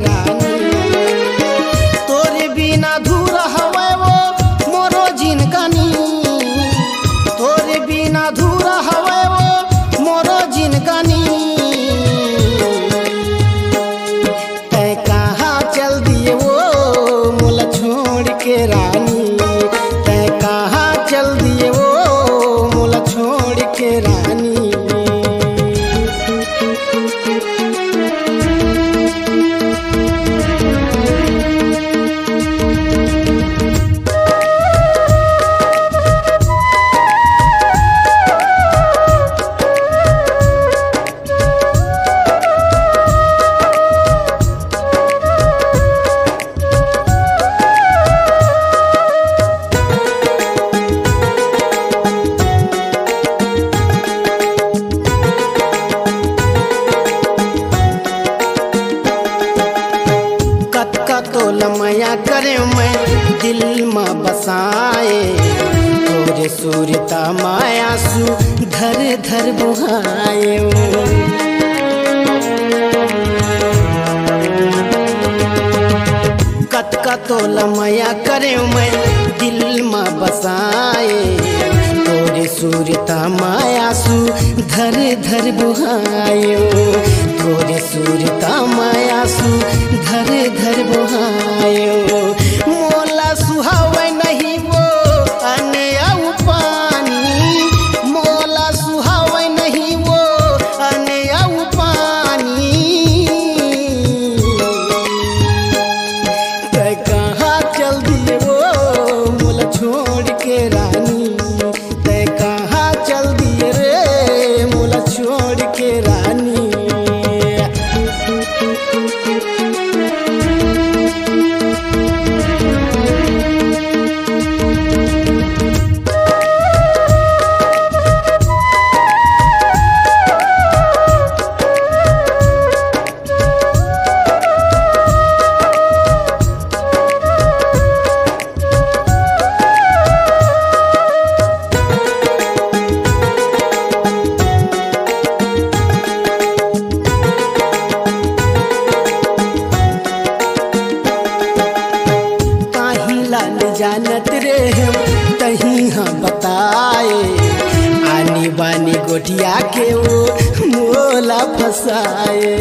रानी। तोरे बिना धूर हवे वो मोरो जिनगानी, तोरे बिना धूर हवे वो मोरो जिनगानी। तै कहाँ चल दिए वो मोला छोड़ के रानी, तै कहाँ चल दिए वो मोला छोड़ के रानी। तो लमया करे मैं दिल में बसाए, तोरे सूरता माया सु धर धर बुहाए। कतका तो लमया करे मैं दिल में बसाए, तोरे सूरता माया सु धर धर बुहाए। तोरे सूरता माया सु धर धर बुहायो। मोला सुहावे नहीं वो अने आउ पानी, मोला सुहावे नहीं वो अने आउ पानी। तै कहाँ चल दिए वो मोला छोड़ के रानी, तै कहाँ चल दिए रे मोला छोड़ के रानी। जानत रे हम तही हम बताए, आनी बानी गोटिया के वो मोला फसाए।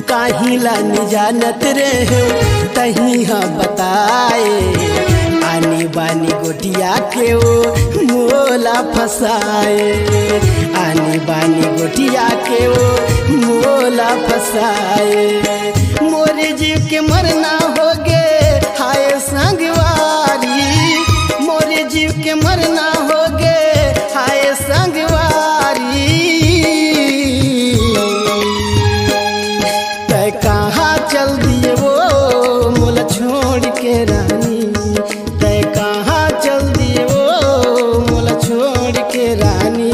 काहीं लानी जानत रे हम तही हम बताए, आनी बानी गोटिया के वो मोला फसाए। आनी बानी गोटिया के वो मोला फसाए। मोरे जीव के मरना हो गे हाय संगवारी, मोरे जीव के मरना हो गे हाय संगवारी। तै कहाँ चल दिए वो मोला छोड़ के रानी, तै कहाँ चल दिए वो मोला छोड़ के रानी।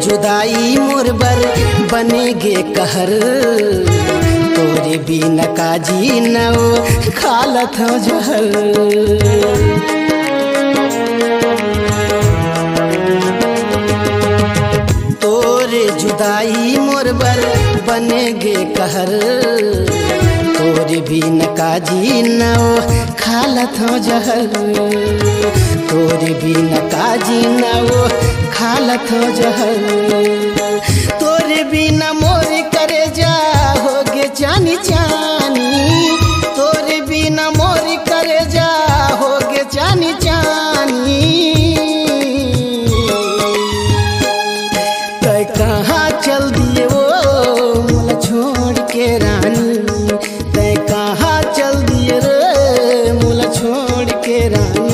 जुदाई मोरबर बनेगे कहर, तोरे बिना काजी नव खालत हो जहर। तोरे जुदाई मोरबर बनेगे कहर, तोरे बिना काजी नव खालत हो जहर। तोरे बिना काजी नव खालत हो जहर। तोरे बिना मोर करे जा होगे जानी जानी, तोरे बिना मोर करे जा होगे जानी जानी। तै कहाँ चल दिए वो मोला छोड़ के रानी, तै कहाँ चल दिए रे मोला छोड़ के रानी।